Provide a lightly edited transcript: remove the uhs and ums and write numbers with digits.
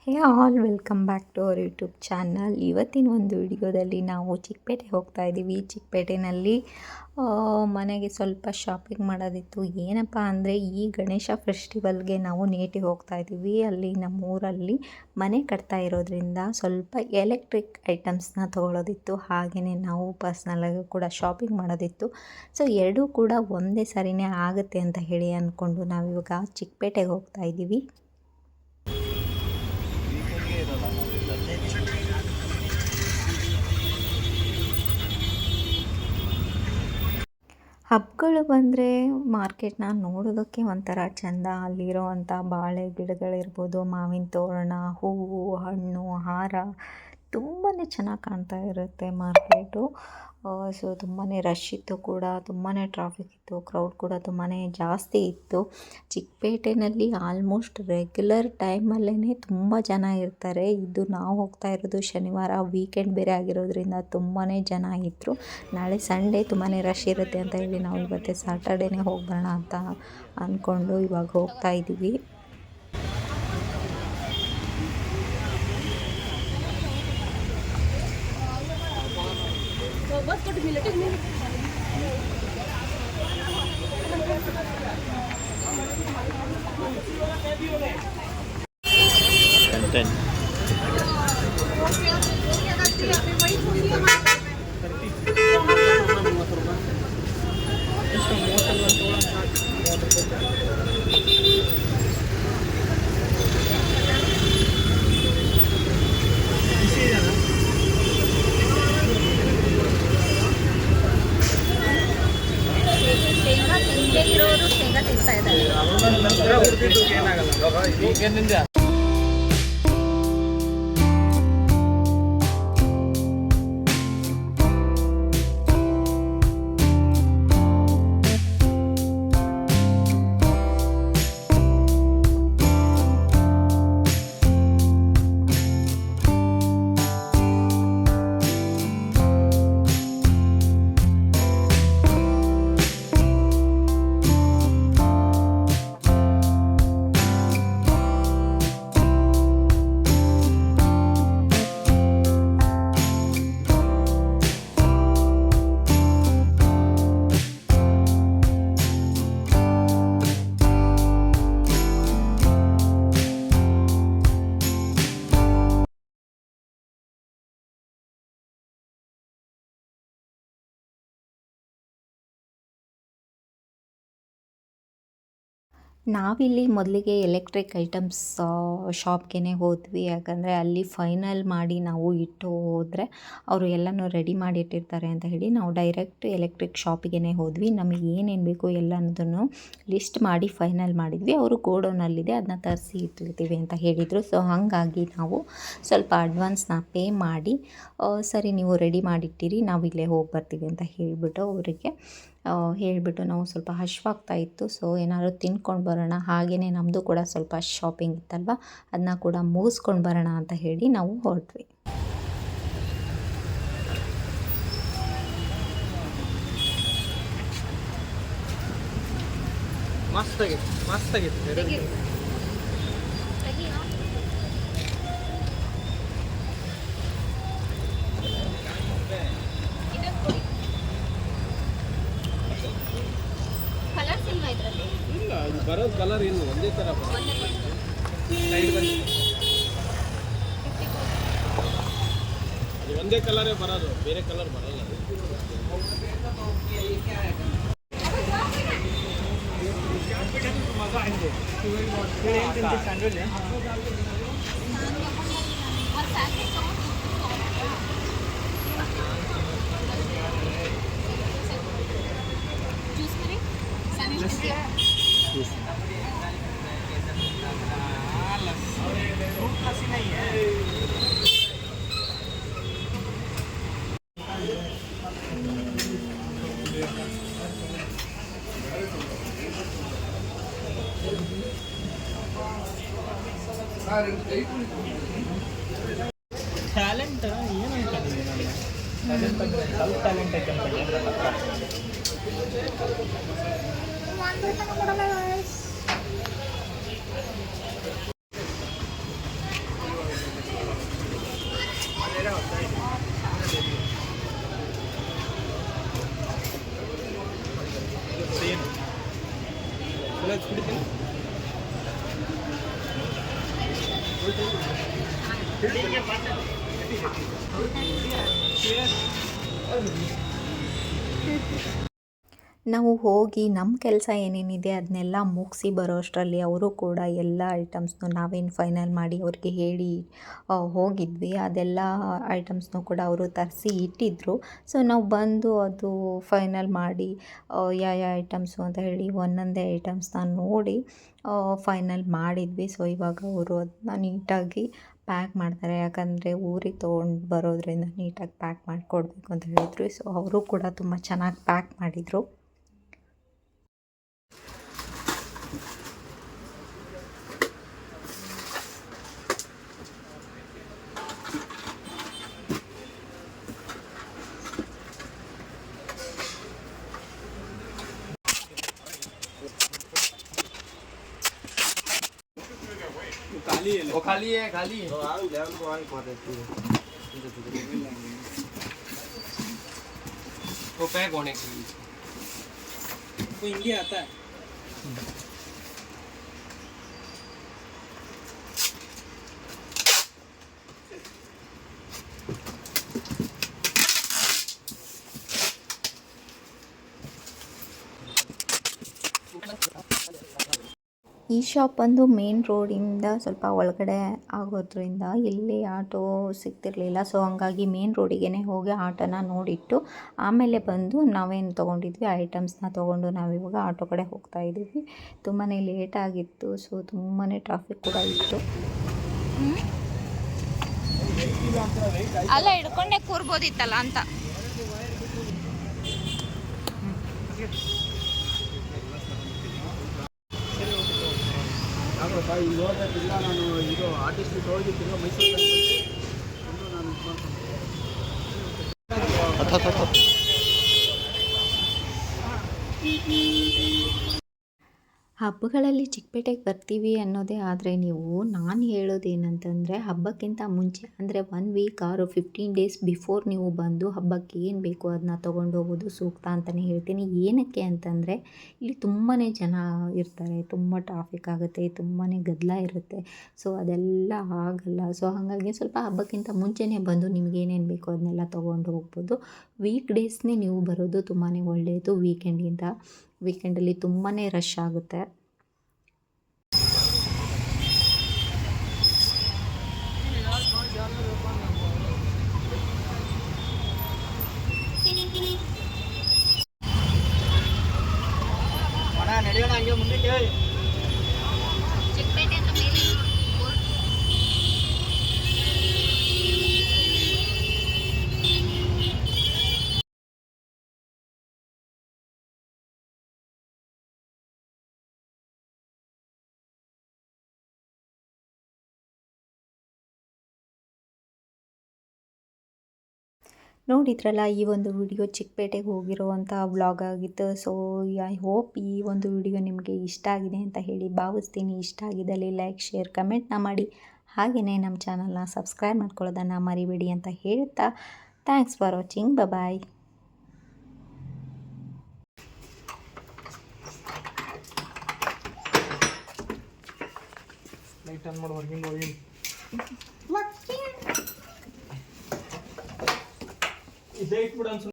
Hey all welcome back to our YouTube channel. ಇವತ್ತಿನ ಒಂದು ವಿಡಿಯೋದಲ್ಲಿ ನಾವು ಚಿಕ್ಕಪೇಟೆಗೆ ಹೋಗ್ತಾ ಇದ್ದೀವಿ. ಚಿಕ್ಕಪೇಟೆನಲ್ಲಿ ಮನೆಗೆ ಸ್ವಲ್ಪ ಶಾಪಿಂಗ್ ಮಾಡೋದಿತ್ತು. ಏನಪ್ಪ ಅಂದರೆ ಈ ಗಣೇಶ ಫೆಸ್ಟಿವಲ್ಗೆ ನಾವು ನೇಟಿಗೆ ಹೋಗ್ತಾ ಇದ್ದೀವಿ. ಅಲ್ಲಿ ನಮ್ಮೂರಲ್ಲಿ ಮನೆ ಕಟ್ತಾ ಇರೋದ್ರಿಂದ ಸ್ವಲ್ಪ ಎಲೆಕ್ಟ್ರಿಕ್ ಐಟಮ್ಸ್ನ ತೊಗೊಳೋದಿತ್ತು. ಹಾಗೆಯೇ ನಾವು ಪರ್ಸ್ನಲಾಗಿ ಕೂಡ ಶಾಪಿಂಗ್ ಮಾಡೋದಿತ್ತು. ಸೊ ಎರಡೂ ಕೂಡ ಒಂದೇ ಸರಿನೇ ಆಗುತ್ತೆ ಅಂತ ಹೇಳಿ ಅಂದ್ಕೊಂಡು ನಾವಿವಾಗ ಚಿಕ್ಕಪೇಟೆಗೆ ಹೋಗ್ತಾ ಇದ್ದೀವಿ. ಹಬ್ಬಗಳು ಬಂದರೆ ಮಾರ್ಕೆಟ್ನ ನೋಡೋದಕ್ಕೆ ಒಂಥರ ಚೆಂದ. ಅಲ್ಲಿರೋವಂಥ ಬಾಳೆ ಗಿಡಗಳಿರ್ಬೋದು, ಮಾವಿನ ತೋರಣ, ಹೂವು, ಹಣ್ಣು, ಹಾರ ತುಂಬಾ ಚೆನ್ನಾಗಿ ಕಾಣ್ತಾ ಇರುತ್ತೆ ಮಾರ್ಕೆಟು. ಸೊ ತುಂಬಾ ರಶ್ ಇತ್ತು ಕೂಡ, ತುಂಬಾ ಟ್ರಾಫಿಕ್ ಇತ್ತು, ಕ್ರೌಡ್ ಕೂಡ ತುಂಬಾ ಜಾಸ್ತಿ ಇತ್ತು. ಚಿಕ್ಕಪೇಟೆನಲ್ಲಿ ಆಲ್ಮೋಸ್ಟ್ ರೆಗ್ಯುಲರ್ ಟೈಮಲ್ಲೇ ತುಂಬ ಜನ ಇರ್ತಾರೆ. ಇದು ನಾವು ಹೋಗ್ತಾ ಇರೋದು ಶನಿವಾರ, ವೀಕೆಂಡ್ ಬೇರೆ ಆಗಿರೋದ್ರಿಂದ ತುಂಬಾ ಜನ ಇದ್ದರು. ನಾಳೆ ಸಂಡೇ ತುಂಬಾ ರಶ್ ಇರುತ್ತೆ ಅಂತ ಹೇಳಿ ನಾವು ಇವತ್ತು ಸ್ಯಾಟರ್ಡೇನೇ ಹೋಗ್ಬರೋಣ ಅಂತ ಅಂದ್ಕೊಂಡು ಇವಾಗ ಹೋಗ್ತಾ ಇದ್ದೀವಿ. ಶೇಂಗಾ ತಿಂತಾ ಇದ್ದಾರೆ. ನಾವಿಲ್ಲಿ ಮೊದಲಿಗೆ ಎಲೆಕ್ಟ್ರಿಕ್ ಐಟಮ್ಸ್ ಶಾಪ್ಗೆ ಹೋದ್ವಿ. ಯಾಕಂದರೆ ಅಲ್ಲಿ ಫೈನಲ್ ಮಾಡಿ ನಾವು ಇಟ್ಟು ಹೋದರೆ ಅವರು ಎಲ್ಲನೂ ರೆಡಿ ಮಾಡಿ ಇಟ್ಟಿರ್ತಾರೆ ಅಂತ ಹೇಳಿ ನಾವು ಡೈರೆಕ್ಟ್ ಎಲೆಕ್ಟ್ರಿಕ್ ಶಾಪಿಗೆ ಹೋದ್ವಿ. ನಮಗೆ ಏನೇನು ಬೇಕು ಎಲ್ಲನದನ್ನು ಲಿಸ್ಟ್ ಮಾಡಿ ಫೈನಲ್ ಮಾಡಿದ್ವಿ. ಅವರು ಗೋಡೌನಲ್ಲಿದೆ, ಅದನ್ನ ತರಿಸಿ ಇಟ್ಟಿರ್ತೀವಿ ಅಂತ ಹೇಳಿದರು. ಸೊ ಹಾಗಾಗಿ ನಾವು ಸ್ವಲ್ಪ ಅಡ್ವಾನ್ಸ್ನ ಪೇ ಮಾಡಿ ಸರಿ ನೀವು ರೆಡಿ ಮಾಡಿಟ್ಟಿರಿ, ನಾವು ಇಲ್ಲೇ ಹೋಗಿ ಬರ್ತೀವಿ ಅಂತ ಹೇಳಿಬಿಟ್ಟು ನಾವು ಸ್ವಲ್ಪ ಹಶ್ವಾಗ್ತಾ ಇತ್ತು. ಸೊ ಏನಾದ್ರು ತಿನ್ಕೊಂಡು ಬರೋಣ, ಹಾಗೆಯೇ ನಮ್ಮದು ಕೂಡ ಸ್ವಲ್ಪ ಶಾಪಿಂಗ್ ಇತ್ತಲ್ವ, ಅದನ್ನ ಕೂಡ ಮುಗಿಸ್ಕೊಂಡು ಬರೋಣ ಅಂತ ಹೇಳಿ ನಾವು ಹೊರಟ್ವಿ. ಮಸ್ತಾಗಿತ್ತು. ಇಲ್ಲ, ಇದು ಬರೋದು ಕಲರ್ ಏನು ಒಂದೇ ಥರ ಅದು ಒಂದೇ ಕಲರೇ ಬರೋದು, ಬೇರೆ ಕಲರ್ ಬರಲ್ಲ. ಟ್ಯಾಲೆಂಟ್ ಏನು ಅನ್ಕೊಂಡಿದ್ದೀನಿ ನಾನು, ಸ್ವಲ್ಪ ಟ್ಯಾಲೆಂಟ್ ಐತೆ ನಾವು ಹೋಗಿ ನಮ್ಮ ಕೆಲಸ ಏನೇನಿದೆ ಅದನ್ನೆಲ್ಲ ಮುಗಿಸಿ ಬರೋ ಅಷ್ಟರಲ್ಲಿ ಅವರು ಕೂಡ ಎಲ್ಲ ಐಟಮ್ಸ್ನು ನಾವೇನು ಫೈನಲ್ ಮಾಡಿ ಅವ್ರಿಗೆ ಹೇಳಿ ಹೋಗಿದ್ವಿ. ಅದೆಲ್ಲ ಐಟಮ್ಸ್ನು ಕೂಡ ಅವರು ತರಿಸಿ ಇಟ್ಟಿದ್ದರು. ಸೊ ನಾವು ಬಂದು ಅದು ಫೈನಲ್ ಮಾಡಿ ಯಾವ ಐಟಮ್ಸು ಅಂತ ಹೇಳಿ ಒಂದೊಂದೇ ಐಟಮ್ಸ್ನ ನೋಡಿ ಫೈನಲ್ ಮಾಡಿದ್ವಿ. ಸೊ ಇವಾಗ ಅವರು ಅದನ್ನ ನೀಟಾಗಿ ಪ್ಯಾಕ್ ಮಾಡ್ತಾರೆ, ಯಾಕಂದರೆ ಊರಿಗೆ ತೊಗೊಂಡು ಬರೋದ್ರಿಂದ ನೀಟಾಗಿ ಪ್ಯಾಕ್ ಮಾಡಿಕೊಡ್ಬೇಕು ಅಂತ ಹೇಳಿದರು. ಸೊ ಅವರು ಕೂಡ ತುಂಬ ಚೆನ್ನಾಗಿ ಪ್ಯಾಕ್ ಮಾಡಿದರು. वो खाली है खाली है। वो पैक होने के लिए वो इंडिया आता है। ಈ ಶಾಪ್ ಬಂದು ಮೇನ್ ರೋಡಿಂದ ಸ್ವಲ್ಪ ಒಳಗಡೆ ಆಗೋದ್ರಿಂದ ಇಲ್ಲಿ ಆಟೋ ಸಿಗ್ತಿರಲಿಲ್ಲ. ಸೊ ಹಂಗಾಗಿ ಮೇನ್ ರೋಡಿಗೆ ಹೋಗಿ ಆಟೋನ ನೋಡಿಟ್ಟು ಆಮೇಲೆ ಬಂದು ನಾವೇನು ತೊಗೊಂಡಿದ್ವಿ ಐಟಮ್ಸ್ನ ತೊಗೊಂಡು ನಾವಿವಾಗ ಆಟೋ ಕಡೆ ಹೋಗ್ತಾ ಇದ್ದೀವಿ. ತುಂಬಾ ಲೇಟ್ ಆಗಿತ್ತು. ಸೊ ತುಂಬಾ ಟ್ರಾಫಿಕ್ ಕೂಡ ಇತ್ತು. ಅಲ್ಲ ಹಿಡ್ಕೊಂಡೆ ಕೂರ್ಬೋದಿತ್ತಲ್ಲ ಅಂತ. ಇಲ್ಲ ನಾನು ಇದು ಆರ್ಟಿಸ್ಟ್ ಹೋಗಿ ತಿರ್ಗಾ ಮೈಸೂರು ನಾನು ಹಬ್ಬಗಳಲ್ಲಿ ಚಿಕ್ಕಪೇಟೆಗೆ ಬರ್ತೀವಿ ಅನ್ನೋದೇ ಆದರೆ ನಾನು ಹೇಳೋದೇನಂತಂದರೆ ಹಬ್ಬಕ್ಕಿಂತ ಮುಂಚೆ ಅಂದರೆ 1 ವೀಕ್ ಆರು 15 ಡೇಸ್ ಬಿಫೋರ್ ನೀವು ಬಂದು ಹಬ್ಬಕ್ಕೆ ಏನು ಬೇಕು ಅದನ್ನ ತೊಗೊಂಡು ಹೋಗೋದು ಸೂಕ್ತ ಅಂತಲೇ ಹೇಳ್ತೀನಿ. ಏನಕ್ಕೆ ಅಂತಂದರೆ ಇಲ್ಲಿ ತುಂಬಾ ಜನ ಇರ್ತಾರೆ, ತುಂಬ ಟ್ರಾಫಿಕ್ ಆಗುತ್ತೆ, ತುಂಬಾ ಗದ್ದಲ ಇರುತ್ತೆ. ಸೊ ಅದೆಲ್ಲ ಆಗಲ್ಲ. ಸೊ ಹಾಗಾಗಿ ಸ್ವಲ್ಪ ಹಬ್ಬಕ್ಕಿಂತ ಮುಂಚೆನೇ ಬಂದು ನಿಮ್ಗೆ ಏನೇನು ಬೇಕೋ ಅದನ್ನೆಲ್ಲ ತೊಗೊಂಡು ಹೋಗ್ಬೋದು. ವೀಕ್ ಡೇಸ್ನೇ ನೀವು ಬರೋದು ತುಂಬಾ ಒಳ್ಳೆಯದು. ವೀಕೆಂಡಲ್ಲಿ ತುಂಬಾ ರಶ್ ಆಗುತ್ತೆ. ನಡೆಯೋಣ ಹಂಗೆ ಮುಂದಕ್ಕೆ. ಚಿಕ್ಕಪೇಟೆ ಅಂತ ಮೇಲೆ ನೋಡಿದ್ರಲ್ಲ, ಈ ಒಂದು ವಿಡಿಯೋ ಚಿಕ್ಕಪೇಟೆಗೆ ಹೋಗಿರುವಂಥ ವ್ಲಾಗ್ ಆಗಿತ್ತು. ಸೊ ಐ ಹೋಪ್ ಈ ಒಂದು ವಿಡಿಯೋ ನಿಮಗೆ ಇಷ್ಟ ಆಗಿದೆ ಅಂತ ಹೇಳಿ ಭಾವಿಸ್ತೀನಿ. ಇಷ್ಟ ಆಗಿದ್ದಲ್ಲಿ ಲೈಕ್, ಶೇರ್, ಕಮೆಂಟ್ನ ಮಾಡಿ. ಹಾಗೆಯೇ ನಮ್ಮ ಚಾನಲ್ನ ಸಬ್ಸ್ಕ್ರೈಬ್ ಮಾಡ್ಕೊಳ್ಳೋದನ್ನು ಮರಿಬೇಡಿ ಅಂತ ಹೇಳ್ತಾ thanks for watching. Bye. Light on ಮಾಡಿ ಹೊರಗಿಂದ ಹೋಗಿ ಇದೇ ಇಟ್ಬಿಡು ಅನ್ಸುತ್ತೆ.